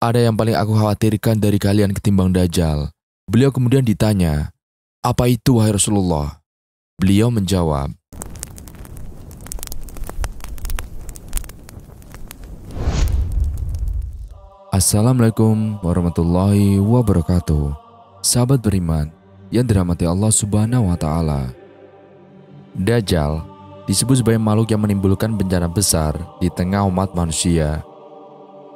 Ada yang paling aku khawatirkan dari kalian ketimbang Dajjal. Beliau kemudian ditanya, apa itu wahai Rasulullah? Beliau menjawab, Assalamualaikum warahmatullahi wabarakatuh. Sahabat beriman yang dirahmati Allah Subhanahu wa Ta'ala. Dajjal disebut sebagai makhluk yang menimbulkan bencana besar di tengah umat manusia.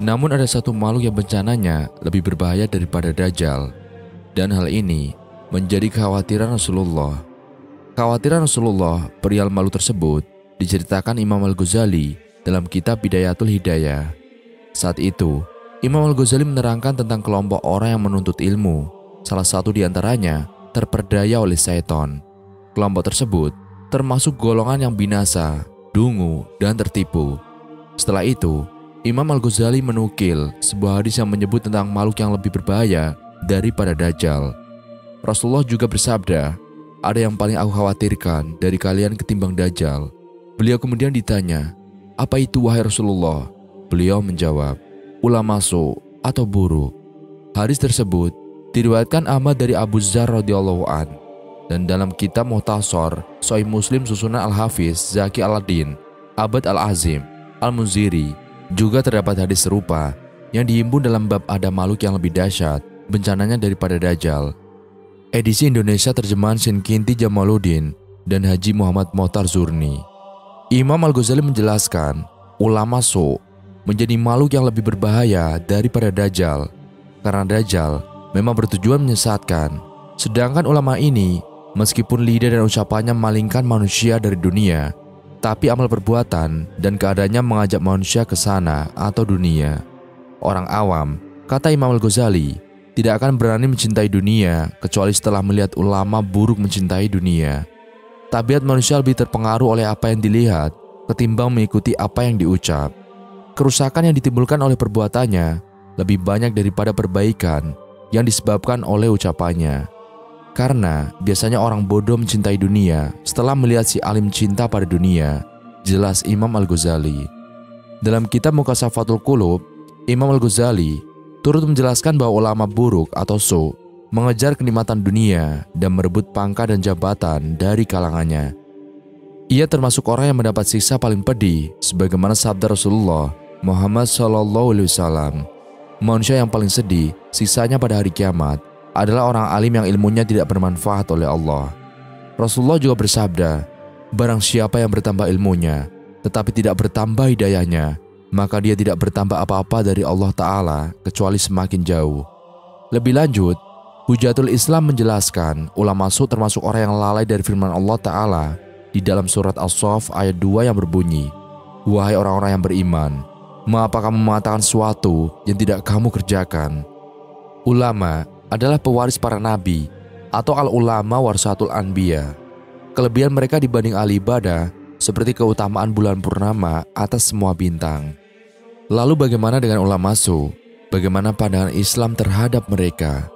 Namun ada satu makhluk yang bencananya lebih berbahaya daripada Dajjal, dan hal ini menjadi kekhawatiran Rasulullah. Kekhawatiran Rasulullah perihal makhluk tersebut diceritakan Imam Al-Ghazali dalam kitab Bidayatul Hidayah. Saat itu, Imam Al-Ghazali menerangkan tentang kelompok orang yang menuntut ilmu. Salah satu di antaranya terperdaya oleh syaitan. Kelompok tersebut termasuk golongan yang binasa, dungu, dan tertipu. Setelah itu, Imam Al-Ghazali menukil sebuah hadis yang menyebut tentang makhluk yang lebih berbahaya daripada Dajjal. Rasulullah juga bersabda, ada yang paling aku khawatirkan dari kalian ketimbang Dajjal. Beliau kemudian ditanya, apa itu wahai Rasulullah? Beliau menjawab, ulama su atau buruk. Hadis tersebut diriwayatkan Ahmad dari Abu Dzar radhiyallahu an, dan dalam kitab Muhtasar Sahih Muslim susunan Al-Hafiz Zaki Al-Adin, Abad Al-Azim, Al-Munziri, juga terdapat hadis serupa yang dihimpun dalam bab ada makhluk yang lebih dahsyat bencananya daripada Dajjal. Edisi Indonesia terjemahan Sinkinti Jamaluddin dan Haji Muhammad Mohtar Zurni. Imam Al-Ghazali menjelaskan, ulama su menjadi makhluk yang lebih berbahaya daripada Dajjal, karena Dajjal memang bertujuan menyesatkan. Sedangkan ulama ini, meskipun lidah dan ucapannya memalingkan manusia dari dunia, tapi amal perbuatan dan keadaannya mengajak manusia ke sana atau dunia. Orang awam, kata Imam Al-Ghazali, tidak akan berani mencintai dunia kecuali setelah melihat ulama buruk mencintai dunia. Tabiat manusia lebih terpengaruh oleh apa yang dilihat ketimbang mengikuti apa yang diucap. Kerusakan yang ditimbulkan oleh perbuatannya lebih banyak daripada perbaikan yang disebabkan oleh ucapannya. Karena biasanya orang bodoh mencintai dunia setelah melihat si alim cinta pada dunia, jelas Imam Al-Ghazali. Dalam kitab Mukasafatul Qulub, Imam Al-Ghazali turut menjelaskan bahwa ulama buruk atau su mengejar kenikmatan dunia dan merebut pangkat dan jabatan dari kalangannya. Ia termasuk orang yang mendapat siksa paling pedih, sebagaimana sabda Rasulullah Muhammad SAW. Manusia yang paling sedih siksanya pada hari kiamat adalah orang alim yang ilmunya tidak bermanfaat oleh Allah. Rasulullah juga bersabda, barang siapa yang bertambah ilmunya tetapi tidak bertambah hidayahnya, maka dia tidak bertambah apa-apa dari Allah Ta'ala kecuali semakin jauh. Lebih lanjut, Hujatul Islam menjelaskan ulama su termasuk orang yang lalai dari firman Allah Ta'ala di dalam surat As-Saff ayat 2 yang berbunyi, wahai orang-orang yang beriman, mengapa kamu mengatakan sesuatu yang tidak kamu kerjakan? Ulama adalah pewaris para nabi atau al-ulama warasatul anbiya. Kelebihan mereka dibanding ahli ibadah seperti keutamaan bulan purnama atas semua bintang. Lalu bagaimana dengan ulama su? Bagaimana pandangan Islam terhadap mereka?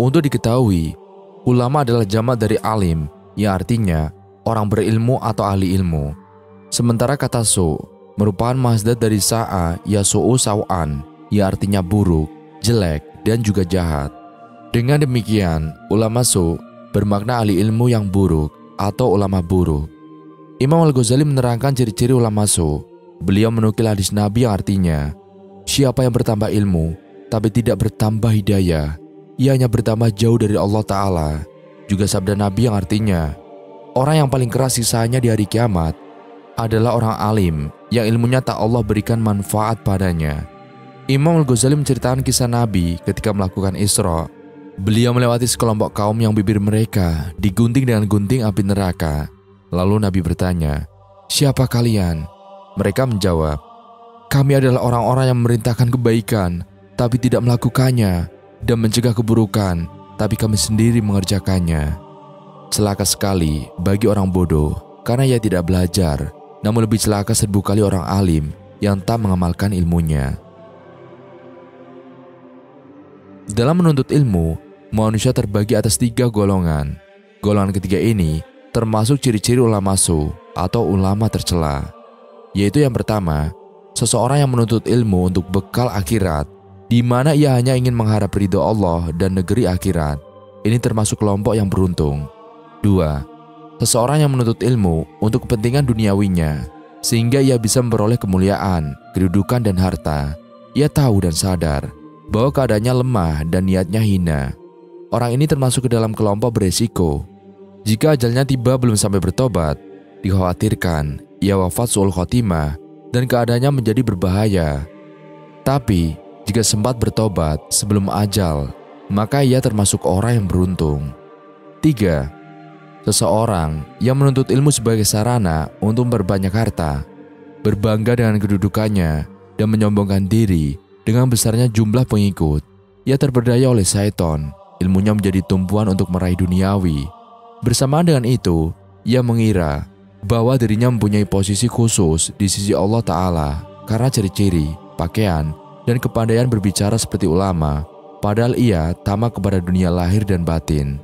Untuk diketahui, ulama adalah jamak dari alim, yang artinya orang berilmu atau ahli ilmu. Sementara kata su merupakan masdar dari sa'a yasu'u saw'an, yang artinya buruk, jelek, dan juga jahat. Dengan demikian, ulama su bermakna ahli ilmu yang buruk atau ulama buruk. Imam Al-Ghazali menerangkan ciri-ciri ulama su. Beliau menukil hadis Nabi yang artinya, siapa yang bertambah ilmu tapi tidak bertambah hidayah, ia hanya bertambah jauh dari Allah Ta'ala. Juga sabda Nabi yang artinya, orang yang paling keras sisanya di hari kiamat adalah orang alim yang ilmunya tak Allah berikan manfaat padanya. Imam Al-Ghazali menceritakan kisah Nabi ketika melakukan Isra. Beliau melewati sekelompok kaum yang bibir mereka digunting dengan gunting api neraka. Lalu Nabi bertanya, siapa kalian? Mereka menjawab, kami adalah orang-orang yang memerintahkan kebaikan tapi tidak melakukannya, dan mencegah keburukan tapi kami sendiri mengerjakannya. Celaka sekali bagi orang bodoh karena ia tidak belajar, namun lebih celaka 1000 kali orang alim yang tak mengamalkan ilmunya. Dalam menuntut ilmu, manusia terbagi atas 3 golongan. Golongan ketiga ini termasuk ciri-ciri ulama su atau ulama tercela, yaitu yang pertama, seseorang yang menuntut ilmu untuk bekal akhirat, di mana ia hanya ingin mengharap ridho Allah dan negeri akhirat. Ini termasuk kelompok yang beruntung. 2. Seseorang yang menuntut ilmu untuk kepentingan duniawinya, sehingga ia bisa memperoleh kemuliaan, kedudukan, dan harta. Ia tahu dan sadar bahwa keadaannya lemah dan niatnya hina. Orang ini termasuk ke dalam kelompok beresiko. Jika ajalnya tiba belum sampai bertobat, dikhawatirkan ia wafat su'ul khotimah dan keadaannya menjadi berbahaya. Tapi jika sempat bertobat sebelum ajal, maka ia termasuk orang yang beruntung. 3. Seseorang yang menuntut ilmu sebagai sarana untuk berbanyak harta, berbangga dengan kedudukannya, dan menyombongkan diri dengan besarnya jumlah pengikut. Ia terperdaya oleh syaitan, ilmunya menjadi tumpuan untuk meraih duniawi. Bersamaan dengan itu, ia mengira bahwa dirinya mempunyai posisi khusus di sisi Allah Ta'ala karena ciri-ciri, pakaian, dan kepandaian berbicara seperti ulama, padahal ia tamak kepada dunia lahir dan batin.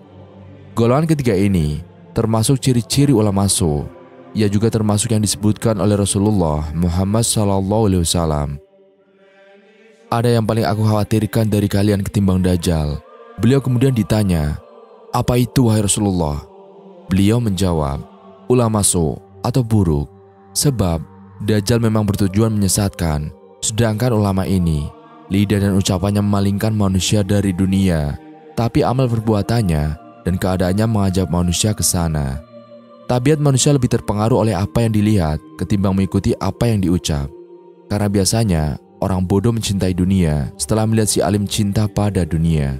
Golongan ketiga ini termasuk ciri-ciri ulama su. Ia juga termasuk yang disebutkan oleh Rasulullah Muhammad SAW. Ada yang paling aku khawatirkan dari kalian ketimbang Dajjal. Beliau kemudian ditanya, apa itu wahai Rasulullah? Beliau menjawab, ulama su atau buruk. Sebab Dajjal memang bertujuan menyesatkan, sedangkan ulama ini, lidah dan ucapannya memalingkan manusia dari dunia, tapi amal perbuatannya dan keadaannya mengajak manusia ke sana. Tabiat manusia lebih terpengaruh oleh apa yang dilihat ketimbang mengikuti apa yang diucap. Karena biasanya orang bodoh mencintai dunia setelah melihat si alim cinta pada dunia.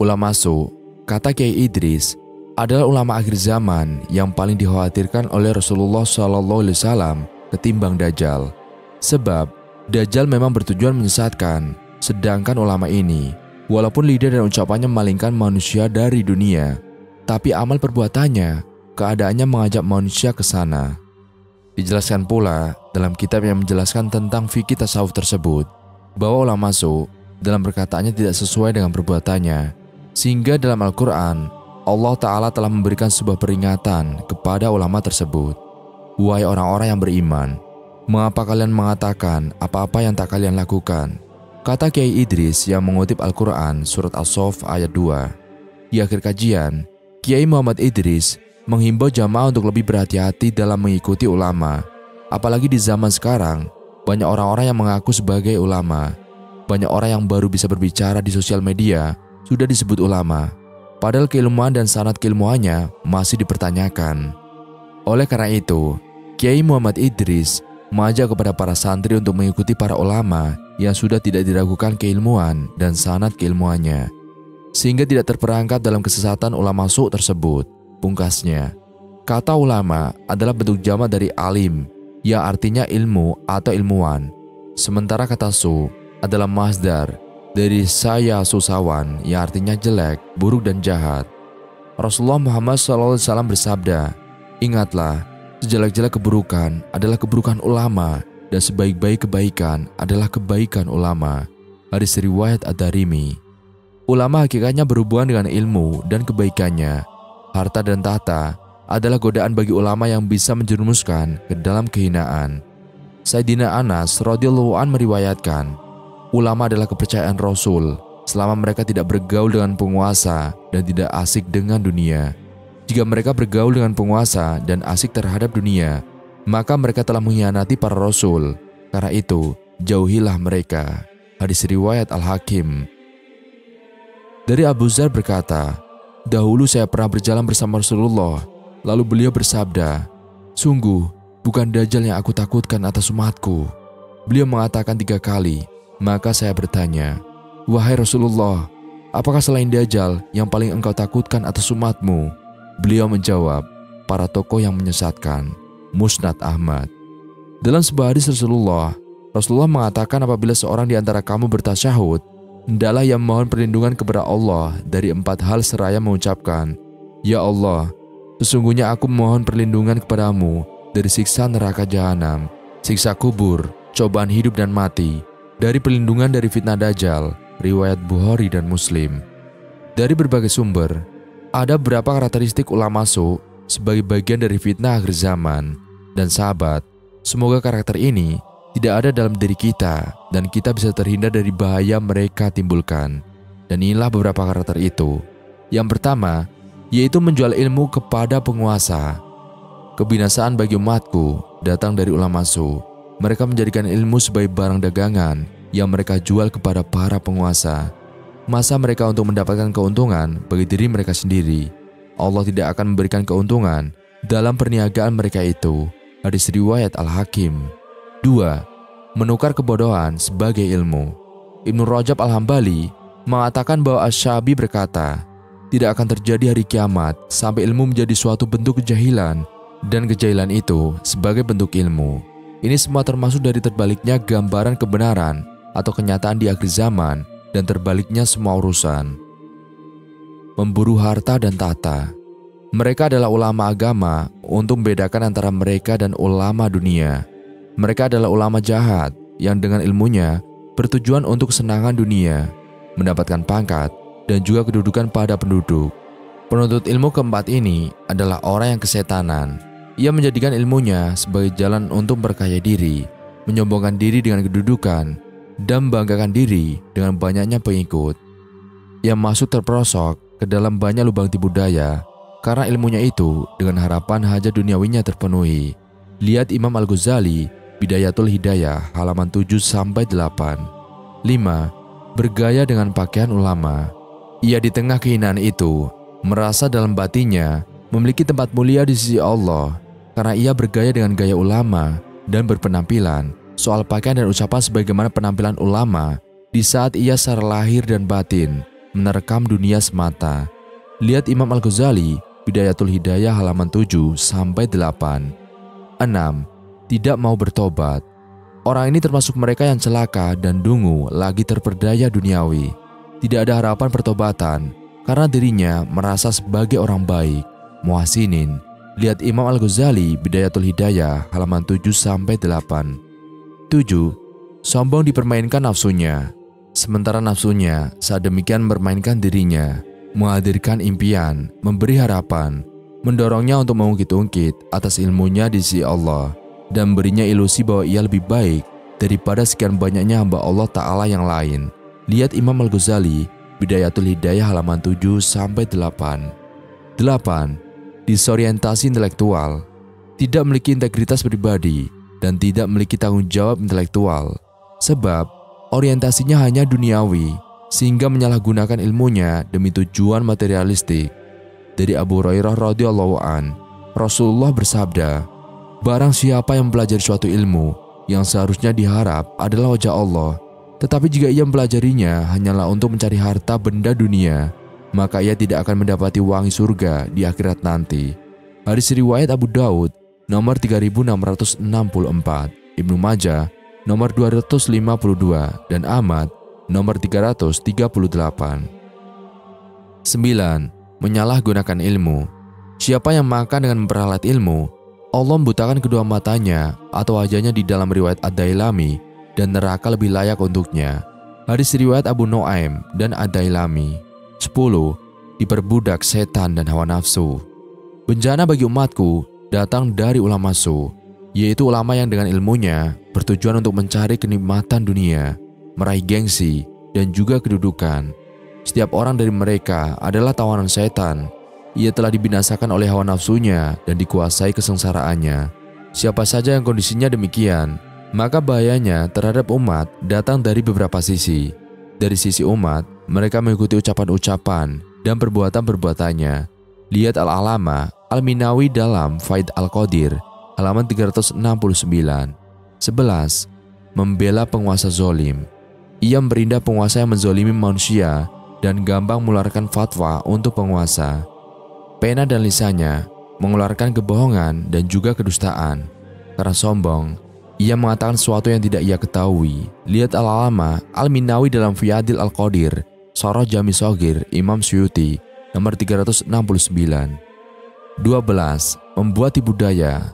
Ulama su, kata Kiai Idris, adalah ulama akhir zaman yang paling dikhawatirkan oleh Rasulullah SAW ketimbang Dajjal. Sebab Dajjal memang bertujuan menyesatkan, sedangkan ulama ini, walaupun lidah dan ucapannya memalingkan manusia dari dunia, tapi amal perbuatannya, keadaannya mengajak manusia ke sana. Dijelaskan pula dalam kitab yang menjelaskan tentang fikih tasawuf tersebut, bahwa ulama su dalam perkataannya tidak sesuai dengan perbuatannya, sehingga dalam Al-Quran, Allah Ta'ala telah memberikan sebuah peringatan kepada ulama tersebut. Wahai orang-orang yang beriman, mengapa kalian mengatakan apa-apa yang tak kalian lakukan? Kata Kiai Idris yang mengutip Al-Quran surat As-Saff ayat 2. Di akhir kajian, Kiai Muhammad Idris menghimbau jamaah untuk lebih berhati-hati dalam mengikuti ulama. Apalagi di zaman sekarang, banyak orang-orang yang mengaku sebagai ulama. Banyak orang yang baru bisa berbicara di sosial media sudah disebut ulama, padahal keilmuan dan sanad keilmuannya masih dipertanyakan. Oleh karena itu, Kiai Muhammad Idris mengajak kepada para santri untuk mengikuti para ulama yang sudah tidak diragukan keilmuan dan sanad keilmuannya, sehingga tidak terperangkap dalam kesesatan ulama su' tersebut. Pungkasnya, kata ulama adalah bentuk jamak dari alim, yang artinya ilmu atau ilmuwan. Sementara kata su adalah masdar dari saya susawan, yang artinya jelek, buruk, dan jahat. Rasulullah Muhammad SAW bersabda, ingatlah, sejelek-jelek keburukan adalah keburukan ulama, dan sebaik-baik kebaikan adalah kebaikan ulama. Hadis riwayat Ad-Darimi. Ulama hakikatnya berhubungan dengan ilmu dan kebaikannya. Harta dan tahta adalah godaan bagi ulama yang bisa menjerumuskan ke dalam kehinaan. Sayyidina Anas radhiyallahu an meriwayatkan, ulama adalah kepercayaan Rasul selama mereka tidak bergaul dengan penguasa dan tidak asik dengan dunia. Jika mereka bergaul dengan penguasa dan asik terhadap dunia, maka mereka telah mengkhianati para Rasul. Karena itu, jauhilah mereka. Hadis riwayat Al-Hakim. Dari Abu Dzar berkata, dahulu saya pernah berjalan bersama Rasulullah, lalu beliau bersabda, sungguh, bukan Dajjal yang aku takutkan atas umatku. Beliau mengatakan 3 kali, maka saya bertanya, wahai Rasulullah, apakah selain Dajjal yang paling engkau takutkan atas umatmu? Beliau menjawab, para tokoh yang menyesatkan. Musnad Ahmad. Dalam sebuah hadis Rasulullah mengatakan apabila seorang di antara kamu bertasyahud, hendaklah ia mohon perlindungan kepada Allah dari 4 hal seraya mengucapkan, ya Allah, sesungguhnya aku mohon perlindungan kepadamu dari siksa neraka jahanam, siksa kubur, cobaan hidup dan mati, dari perlindungan dari fitnah Dajjal, riwayat Bukhari dan Muslim. Dari berbagai sumber, ada beberapa karakteristik ulama su sebagai bagian dari fitnah akhir zaman. Dan sahabat, semoga karakter ini tidak ada dalam diri kita dan kita bisa terhindar dari bahaya mereka timbulkan. Dan inilah beberapa karakter itu. Yang pertama, yaitu menjual ilmu kepada penguasa. Kebinasaan bagi umatku datang dari ulama su. Mereka menjadikan ilmu sebagai barang dagangan yang mereka jual kepada para penguasa. Masa mereka untuk mendapatkan keuntungan bagi diri mereka sendiri. Allah tidak akan memberikan keuntungan dalam perniagaan mereka itu. Hadis riwayat Al-Hakim. 2. Menukar kebodohan sebagai ilmu. Ibnu Rajab Al-Hambali mengatakan bahwa Asy-Syabi berkata, tidak akan terjadi hari kiamat sampai ilmu menjadi suatu bentuk kejahilan dan kejahilan itu sebagai bentuk ilmu. Ini semua termasuk dari terbaliknya gambaran kebenaran atau kenyataan di akhir zaman dan terbaliknya semua urusan. Memburu harta dan tahta. Mereka adalah ulama agama untuk membedakan antara mereka dan ulama dunia. Mereka adalah ulama jahat yang dengan ilmunya bertujuan untuk kesenangan dunia, mendapatkan pangkat dan juga kedudukan pada penduduk. Penuntut ilmu keempat ini adalah orang yang kesetanan. Ia menjadikan ilmunya sebagai jalan untuk berkaya diri, menyombongkan diri dengan kedudukan, dan membanggakan diri dengan banyaknya pengikut. Ia masuk terperosok ke dalam banyak lubang tipu daya karena ilmunya itu dengan harapan hajat duniawinya terpenuhi. Lihat Imam Al-Ghazali, Bidayatul Hidayah, halaman 7-8. 5. Bergaya dengan pakaian ulama. Ia di tengah kehinaan itu merasa dalam batinnya memiliki tempat mulia di sisi Allah karena ia bergaya dengan gaya ulama dan berpenampilan soal pakaian dan ucapan sebagaimana penampilan ulama di saat ia secara lahir dan batin menerkam dunia semata. Lihat Imam Al-Ghazali, Bidayatul Hidayah, halaman 7-8. 6. Tidak mau bertobat. Orang ini termasuk mereka yang celaka dan dungu lagi terperdaya duniawi. Tidak ada harapan pertobatan karena dirinya merasa sebagai orang baik, muhsinin. Lihat Imam Al-Ghazali, Bidayatul Hidayah, halaman 7-8. 7. Sombong dipermainkan nafsunya. Sementara nafsunya saat demikian mempermainkan dirinya, menghadirkan impian, memberi harapan, mendorongnya untuk mengungkit-ungkit atas ilmunya di sisi Allah, dan memberinya ilusi bahwa ia lebih baik daripada sekian banyaknya hamba Allah Ta'ala yang lain. Lihat Imam Al-Ghazali, Bidayatul Hidayah, halaman 7-8. 8. Disorientasi intelektual. Tidak memiliki integritas pribadi dan tidak memiliki tanggung jawab intelektual, sebab orientasinya hanya duniawi, sehingga menyalahgunakan ilmunya demi tujuan materialistik. Dari Abu Hurairah radhiyallahu an, Rasulullah bersabda, barang siapa yang mempelajari suatu ilmu yang seharusnya diharap adalah wajah Allah, tetapi jika ia mempelajarinya hanyalah untuk mencari harta benda dunia, maka ia tidak akan mendapati wangi surga di akhirat nanti. Hadis riwayat Abu Daud nomor 3664, Ibnu Majah nomor 252, dan Ahmad nomor 338. 9. Menyalahgunakan ilmu. Siapa yang makan dengan memperalat ilmu, Allah membutakan kedua matanya atau wajahnya di dalam riwayat Ad-Dailami, dan neraka lebih layak untuknya. Hadis riwayat Abu Nuaim dan Ad-Dailami. 10. Diperbudak setan dan hawa nafsu. Bencana bagi umatku datang dari ulama su, yaitu ulama yang dengan ilmunya bertujuan untuk mencari kenikmatan dunia, meraih gengsi, dan juga kedudukan. Setiap orang dari mereka adalah tawanan setan. Ia telah dibinasakan oleh hawa nafsunya dan dikuasai kesengsaraannya. Siapa saja yang kondisinya demikian, maka bahayanya terhadap umat datang dari beberapa sisi. Dari sisi umat, mereka mengikuti ucapan-ucapan dan perbuatan-perbuatannya. Lihat Al-Alama Al-Minawi dalam Faid Al-Qadir, halaman 369. 11. Membela penguasa zolim. Ia memperindah penguasa yang menzolimi manusia dan gampang mengeluarkan fatwa untuk penguasa. Pena dan lisannya mengeluarkan kebohongan dan juga kedustaan. Karena sombong, ia mengatakan sesuatu yang tidak ia ketahui. Lihat Al-Alama Al-Minawi dalam Fiyadil Al-Qadir, Syarah Jami Shogir, Imam Suyuti, nomor 369. 12. Membuat tipu daya.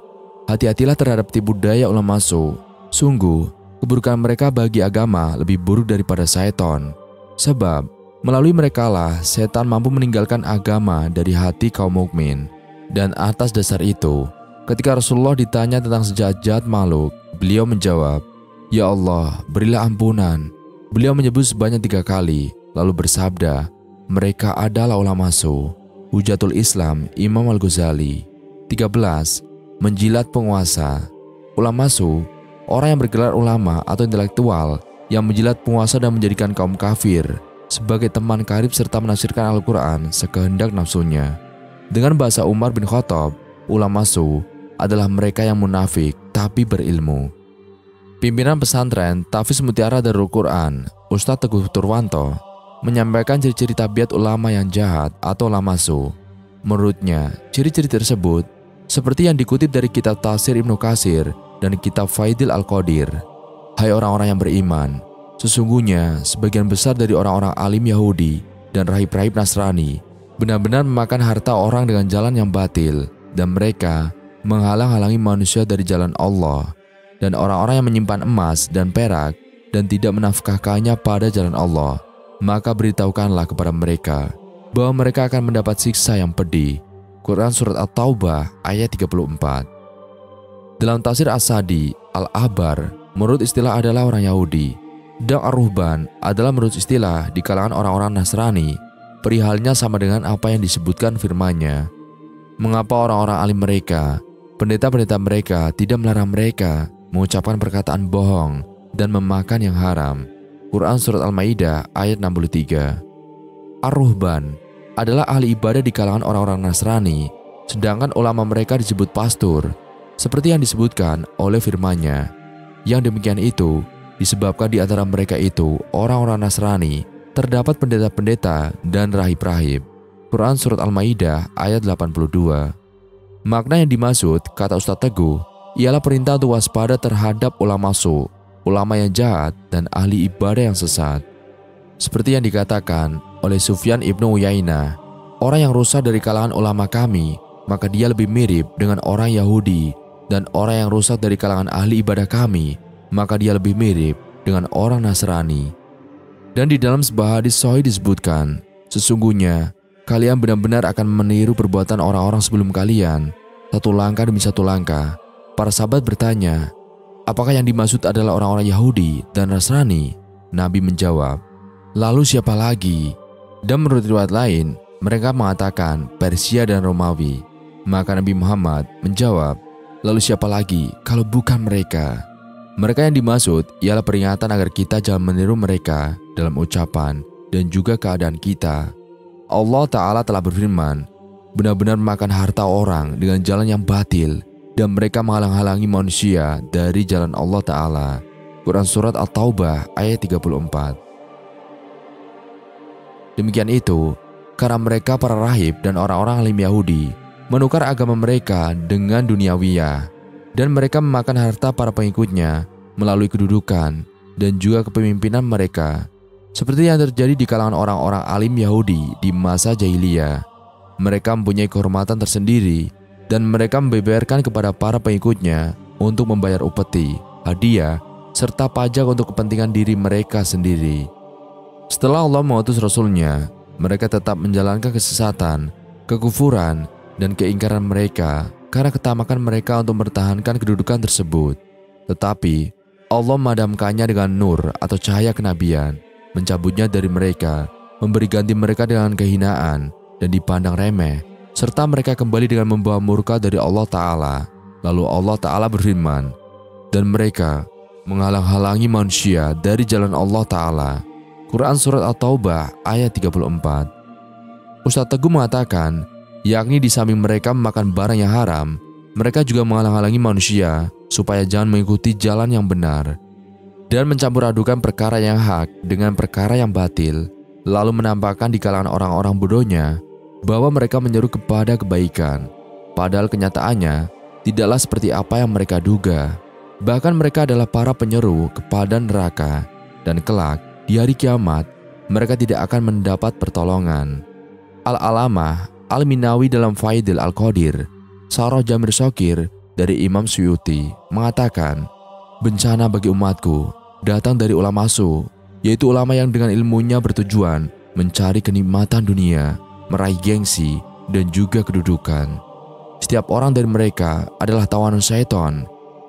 Hati-hatilah terhadap tipu daya ulama su. Sungguh, keburukan mereka bagi agama lebih buruk daripada syaitan. Sebab, melalui merekalah setan mampu meninggalkan agama dari hati kaum mukmin. Dan atas dasar itu, ketika Rasulullah ditanya tentang sejahat-jahat makhluk, beliau menjawab, Ya Allah, berilah ampunan. Beliau menyebut sebanyak 3 kali, lalu bersabda, mereka adalah ulama su. Hujatul Islam Imam Al-Ghazali. 13. Menjilat penguasa. Ulama su, orang yang bergelar ulama atau intelektual yang menjilat penguasa dan menjadikan kaum kafir sebagai teman karib serta menafsirkan Al-Quran sekehendak nafsunya. Dengan bahasa Umar bin Khattab, ulama su adalah mereka yang munafik tapi berilmu. Pimpinan pesantren Tahfiz Mutiara Darul Quran, Ustadz Teguh Turwanto, menyampaikan ciri-ciri tabiat ulama yang jahat atau ulama su. Menurutnya, ciri-ciri tersebut seperti yang dikutip dari kitab Tafsir Ibnu Katsir dan kitab Faidil Al-Qadir. Hai orang-orang yang beriman, sesungguhnya sebagian besar dari orang-orang alim Yahudi dan rahib-rahib Nasrani benar-benar memakan harta orang dengan jalan yang batil, dan mereka menghalang-halangi manusia dari jalan Allah. Dan orang-orang yang menyimpan emas dan perak dan tidak menafkahkannya pada jalan Allah, maka beritahukanlah kepada mereka bahwa mereka akan mendapat siksa yang pedih. Quran Surat At-Taubah ayat 34. Dalam tafsir As-Sadi, Al-Ahbar menurut istilah adalah orang Yahudi, dan Ar-Ruhban adalah menurut istilah di kalangan orang-orang Nasrani. Perihalnya sama dengan apa yang disebutkan firman-Nya. Mengapa orang-orang alim mereka, pendeta-pendeta mereka tidak melarang mereka mengucapkan perkataan bohong dan memakan yang haram? Quran Surat Al-Maidah ayat 63. Ar-Ruhban adalah ahli ibadah di kalangan orang-orang Nasrani, sedangkan ulama mereka disebut pastur, seperti yang disebutkan oleh firman-Nya. Yang demikian itu disebabkan di antara mereka itu orang-orang Nasrani terdapat pendeta-pendeta dan rahib-rahib. Quran Surat Al-Maidah ayat 82. Makna yang dimaksud, kata Ustadz Teguh, ialah perintah untuk waspada terhadap ulama su, ulama yang jahat dan ahli ibadah yang sesat. Seperti yang dikatakan oleh Sufyan ibnu Uyainah, orang yang rusak dari kalangan ulama kami, maka dia lebih mirip dengan orang Yahudi, dan orang yang rusak dari kalangan ahli ibadah kami, maka dia lebih mirip dengan orang Nasrani. Dan di dalam sebuah hadis sahih disebutkan, sesungguhnya kalian benar-benar akan meniru perbuatan orang-orang sebelum kalian, satu langkah demi satu langkah. Para sahabat bertanya, apakah yang dimaksud adalah orang-orang Yahudi dan Nasrani? Nabi menjawab, lalu siapa lagi? Dan menurut riwayat lain, mereka mengatakan Persia dan Romawi. Maka Nabi Muhammad menjawab, lalu siapa lagi kalau bukan mereka? Mereka yang dimaksud ialah peringatan agar kita jangan meniru mereka dalam ucapan dan juga keadaan kita. Allah Ta'ala telah berfirman, benar-benar memakan harta orang dengan jalan yang batil, dan mereka menghalang-halangi manusia dari jalan Allah Ta'ala. Quran Surat At-Taubah ayat 34. Demikian itu, karena mereka para rahib dan orang-orang alim Yahudi menukar agama mereka dengan duniawiyah, dan mereka memakan harta para pengikutnya melalui kedudukan dan juga kepemimpinan mereka, seperti yang terjadi di kalangan orang-orang alim Yahudi di masa jahiliyah. Mereka mempunyai kehormatan tersendiri, dan mereka membeberkan kepada para pengikutnya untuk membayar upeti, hadiah, serta pajak untuk kepentingan diri mereka sendiri. Setelah Allah mengutus Rasul-Nya, mereka tetap menjalankan kesesatan, kekufuran, dan keingkaran mereka karena ketamakan mereka untuk mempertahankan kedudukan tersebut. Tetapi Allah memadamkannya dengan nur atau cahaya kenabian, mencabutnya dari mereka, memberi ganti mereka dengan kehinaan dan dipandang remeh, serta mereka kembali dengan membawa murka dari Allah Ta'ala. Lalu Allah Ta'ala berfirman, dan mereka menghalang-halangi manusia dari jalan Allah Ta'ala. Quran Surat At-Taubah ayat 34. Ustadz Teguh mengatakan, yakni di samping mereka memakan barang yang haram, mereka juga menghalang-halangi manusia supaya jangan mengikuti jalan yang benar, dan mencampur adukan perkara yang hak dengan perkara yang batil, lalu menampakkan di kalangan orang-orang bodohnya bahwa mereka menyeru kepada kebaikan, padahal kenyataannya tidaklah seperti apa yang mereka duga. Bahkan mereka adalah para penyeru kepada neraka, dan kelak di hari kiamat mereka tidak akan mendapat pertolongan. Al-Alamah Al-Minawi dalam Faidil Al-Qadir, Sarah Jamir Shokir dari Imam Suyuti mengatakan, bencana bagi umatku datang dari ulama su, yaitu ulama yang dengan ilmunya bertujuan mencari kenikmatan dunia, meraih gengsi, dan juga kedudukan. Setiap orang dari mereka adalah tawanan syaitan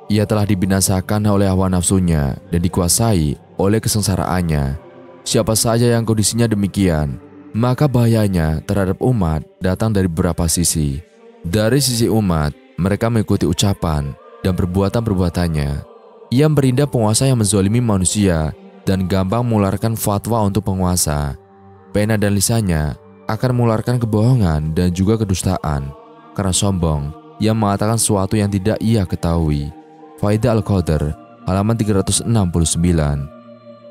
Ia telah dibinasakan oleh hawa nafsunya dan dikuasai oleh kesengsaraannya. Siapa saja yang kondisinya demikian, maka bahayanya terhadap umat datang dari beberapa sisi. Dari sisi umat, mereka mengikuti ucapan dan perbuatan-perbuatannya. Ia memperindah penguasa yang menzalimi manusia dan gampang mengeluarkan fatwa untuk penguasa. Pena dan lisannya akan mengeluarkan kebohongan dan juga kedustaan. Karena sombong, ia mengatakan sesuatu yang tidak ia ketahui. Faidah Al-Qadr, halaman 369.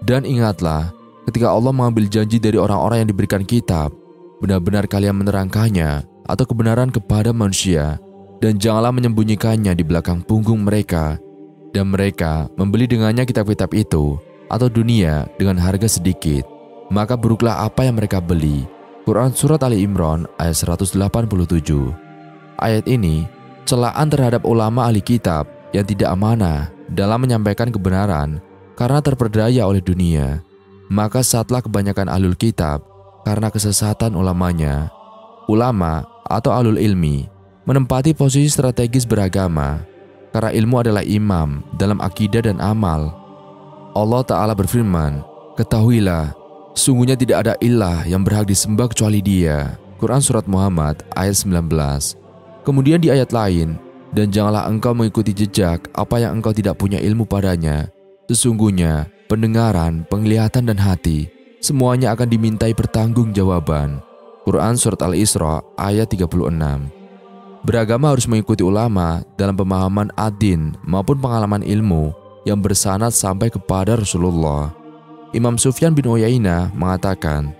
Dan ingatlah, ketika Allah mengambil janji dari orang-orang yang diberikan kitab, benar-benar kalian menerangkannya atau kebenaran kepada manusia, dan janganlah menyembunyikannya di belakang punggung mereka. Dan mereka membeli dengannya kitab-kitab itu atau dunia dengan harga sedikit. Maka buruklah apa yang mereka beli. Quran Surat Ali Imran ayat 187. Ayat ini celaan terhadap ulama ahli kitab yang tidak amanah dalam menyampaikan kebenaran karena terperdaya oleh dunia. Maka saatlah kebanyakan ahlul kitab karena kesesatan ulamanya. Ulama atau ahlul ilmi menempati posisi strategis beragama karena ilmu adalah imam dalam akidah dan amal. Allah Ta'ala berfirman, "Ketahuilah, sungguhnya tidak ada ilah yang berhak disembah kecuali Dia." Quran Surat Muhammad ayat 19. Kemudian di ayat lain, "Dan janganlah engkau mengikuti jejak apa yang engkau tidak punya ilmu padanya. Sesungguhnya pendengaran, penglihatan dan hati semuanya akan dimintai pertanggungjawaban." Quran Surat Al-Isra ayat 36. Beragama harus mengikuti ulama dalam pemahaman ad-din maupun pengalaman ilmu yang bersanad sampai kepada Rasulullah. Imam Sufyan bin Uyainah mengatakan,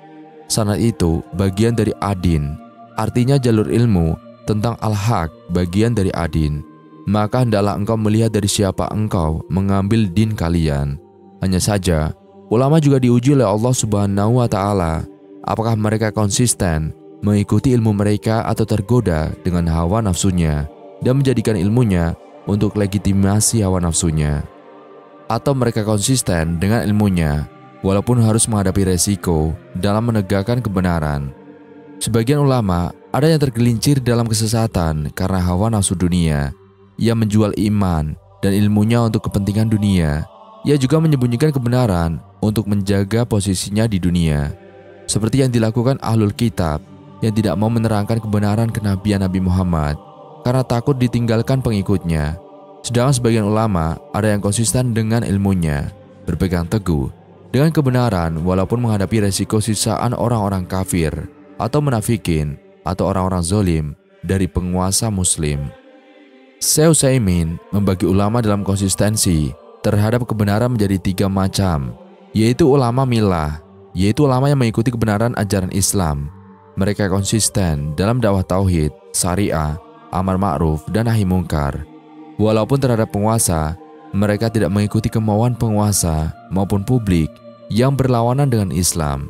sanad itu bagian dari ad-din, artinya jalur ilmu tentang al-haq bagian dari ad-din. Maka hendaklah engkau melihat dari siapa engkau mengambil din kalian. Hanya saja, ulama juga diuji oleh Allah Subhanahu wa Ta'ala. Apakah mereka konsisten mengikuti ilmu mereka atau tergoda dengan hawa nafsunya dan menjadikan ilmunya untuk legitimasi hawa nafsunya? Atau mereka konsisten dengan ilmunya walaupun harus menghadapi resiko dalam menegakkan kebenaran? Sebagian ulama ada yang tergelincir dalam kesesatan karena hawa nafsu dunia. Ia menjual iman dan ilmunya untuk kepentingan dunia. Ia juga menyembunyikan kebenaran untuk menjaga posisinya di dunia, seperti yang dilakukan ahlul kitab yang tidak mau menerangkan kebenaran kenabian Nabi Muhammad karena takut ditinggalkan pengikutnya. Sedangkan sebagian ulama ada yang konsisten dengan ilmunya, berpegang teguh dengan kebenaran walaupun menghadapi resiko sisaan orang-orang kafir atau munafikin atau orang-orang zolim dari penguasa muslim. Syekh Utsaimin membagi ulama dalam konsistensi terhadap kebenaran menjadi 3 macam, yaitu ulama millah, yaitu ulama yang mengikuti kebenaran ajaran Islam. Mereka konsisten dalam dakwah tauhid, syariah, amar ma'ruf, dan nahi mungkar. Walaupun terhadap penguasa, mereka tidak mengikuti kemauan penguasa maupun publik yang berlawanan dengan Islam.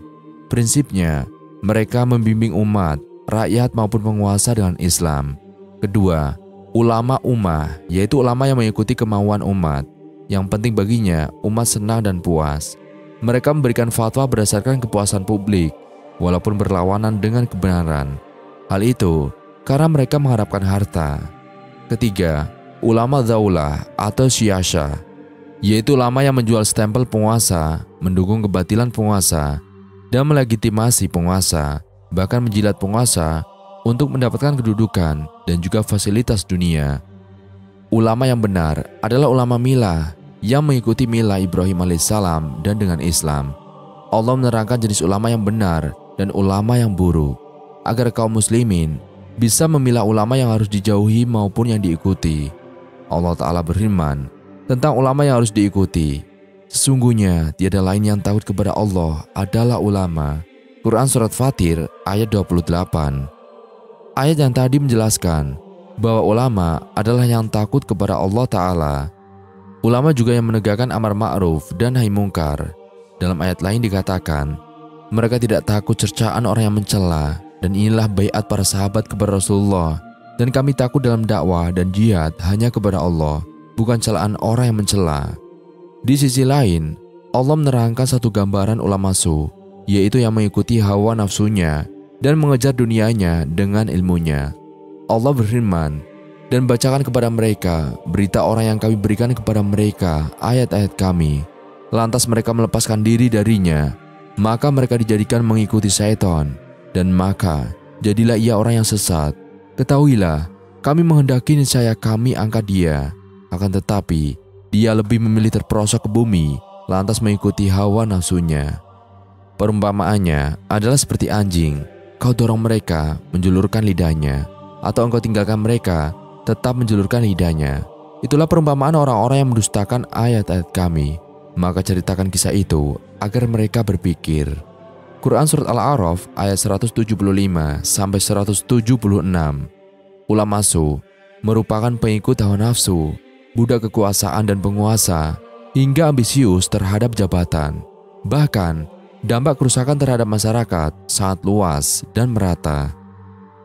Prinsipnya, mereka membimbing umat, rakyat maupun penguasa dengan Islam. Kedua, ulama ummah, yaitu ulama yang mengikuti kemauan umat. Yang penting baginya, umat senang dan puas. Mereka memberikan fatwa berdasarkan kepuasan publik, walaupun berlawanan dengan kebenaran. Hal itu karena mereka mengharapkan harta. Ketiga, ulama daulah atau syiyasha, yaitu ulama yang menjual stempel penguasa, mendukung kebatilan penguasa, dan melegitimasi penguasa, bahkan menjilat penguasa untuk mendapatkan kedudukan dan juga fasilitas dunia. Ulama yang benar adalah ulama millah yang mengikuti millah Ibrahim alaihissalam dan dengan Islam. Allah menerangkan jenis ulama yang benar dan ulama yang buruk, agar kaum muslimin bisa memilah ulama yang harus dijauhi maupun yang diikuti. Allah Ta'ala berfirman tentang ulama yang harus diikuti, "Sesungguhnya tiada lain yang takut kepada Allah adalah ulama." Quran Surat Fatir ayat 28. Ayat yang tadi menjelaskan bahwa ulama adalah yang takut kepada Allah Ta'ala. Ulama juga yang menegakkan amar ma'ruf dan nahi mungkar. Dalam ayat lain dikatakan, mereka tidak takut cercaan orang yang mencela, dan inilah baiat para sahabat kepada Rasulullah. Dan kami takut dalam dakwah dan jihad hanya kepada Allah, bukan celaan orang yang mencela. Di sisi lain, Allah menerangkan satu gambaran ulama su, yaitu yang mengikuti hawa nafsunya dan mengejar dunianya dengan ilmunya. Allah berfirman, dan bacakan kepada mereka berita orang yang kami berikan kepada mereka ayat-ayat kami. Lantas mereka melepaskan diri darinya, maka mereka dijadikan mengikuti syaitan, dan maka jadilah ia orang yang sesat. Ketahuilah, kami menghendaki niscaya kami angkat dia, akan tetapi dia lebih memilih terperosok ke bumi, lantas mengikuti hawa nafsunya. Perumpamaannya adalah seperti anjing, kau dorong mereka menjulurkan lidahnya, atau engkau tinggalkan mereka tetap menjulurkan lidahnya. Itulah perumpamaan orang-orang yang mendustakan ayat-ayat kami. Maka ceritakan kisah itu agar mereka berpikir. Quran Surat Al-A'raf ayat 175-176. Ulama su merupakan pengikut hawa nafsu, budak kekuasaan dan penguasa, hingga ambisius terhadap jabatan. Bahkan, dampak kerusakan terhadap masyarakat sangat luas dan merata.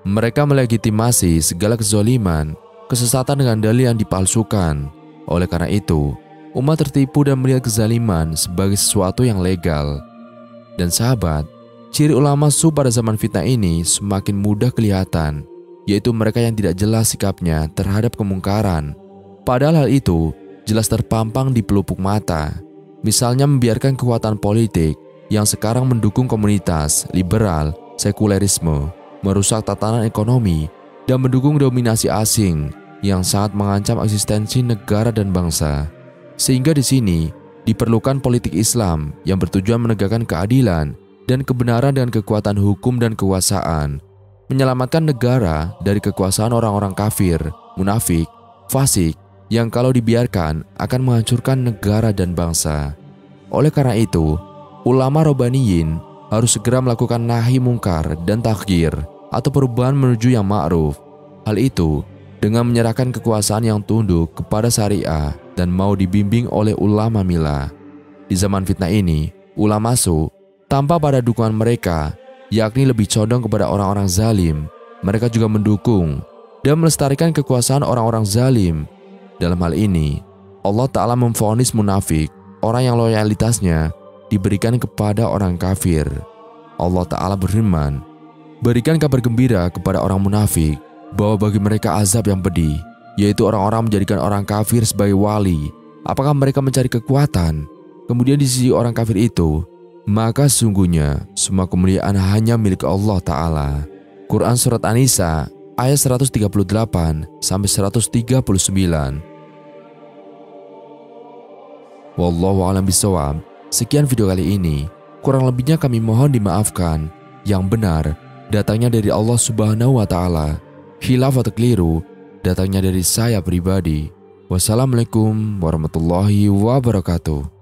Mereka melegitimasi segala kezaliman, kesesatan dengan dalil yang dipalsukan. Oleh karena itu, umat tertipu dan melihat kezaliman sebagai sesuatu yang legal. Dan sahabat, ciri ulama su pada zaman fitnah ini semakin mudah kelihatan, yaitu mereka yang tidak jelas sikapnya terhadap kemungkaran. Padahal hal itu jelas terpampang di pelupuk mata. Misalnya membiarkan kekuatan politik yang sekarang mendukung komunitas liberal, sekulerisme, merusak tatanan ekonomi, dan mendukung dominasi asing yang sangat mengancam eksistensi negara dan bangsa. Sehingga di sini diperlukan politik Islam yang bertujuan menegakkan keadilan dan kebenaran dengan kekuatan hukum dan kekuasaan, menyelamatkan negara dari kekuasaan orang-orang kafir, munafik, fasik, yang kalau dibiarkan akan menghancurkan negara dan bangsa. Oleh karena itu, ulama Robbaniyin harus segera melakukan nahi mungkar dan taghir atau perubahan menuju yang ma'ruf. Hal itu dengan menyerahkan kekuasaan yang tunduk kepada syariah dan mau dibimbing oleh ulama milah. Di zaman fitnah ini, ulama su tanpa pada dukungan mereka, yakni lebih condong kepada orang-orang zalim, mereka juga mendukung dan melestarikan kekuasaan orang-orang zalim. Dalam hal ini, Allah Ta'ala memvonis munafik, orang yang loyalitasnya diberikan kepada orang kafir. Allah Ta'ala berfirman, berikan kabar gembira kepada orang munafik bahwa bagi mereka azab yang pedih, yaitu orang-orang menjadikan orang kafir sebagai wali. Apakah mereka mencari kekuatan kemudian di sisi orang kafir itu? Maka sungguhnya semua kemuliaan hanya milik Allah Ta'ala. Quran Surat An-Nisa ayat 138-139. Wallahu a'lam bishawab. Sekian video kali ini. Kurang lebihnya kami mohon dimaafkan. Yang benar datangnya dari Allah Subhanahu wa Ta'ala. Khilaf atau keliru datangnya dari saya pribadi. Wassalamualaikum warahmatullahi wabarakatuh.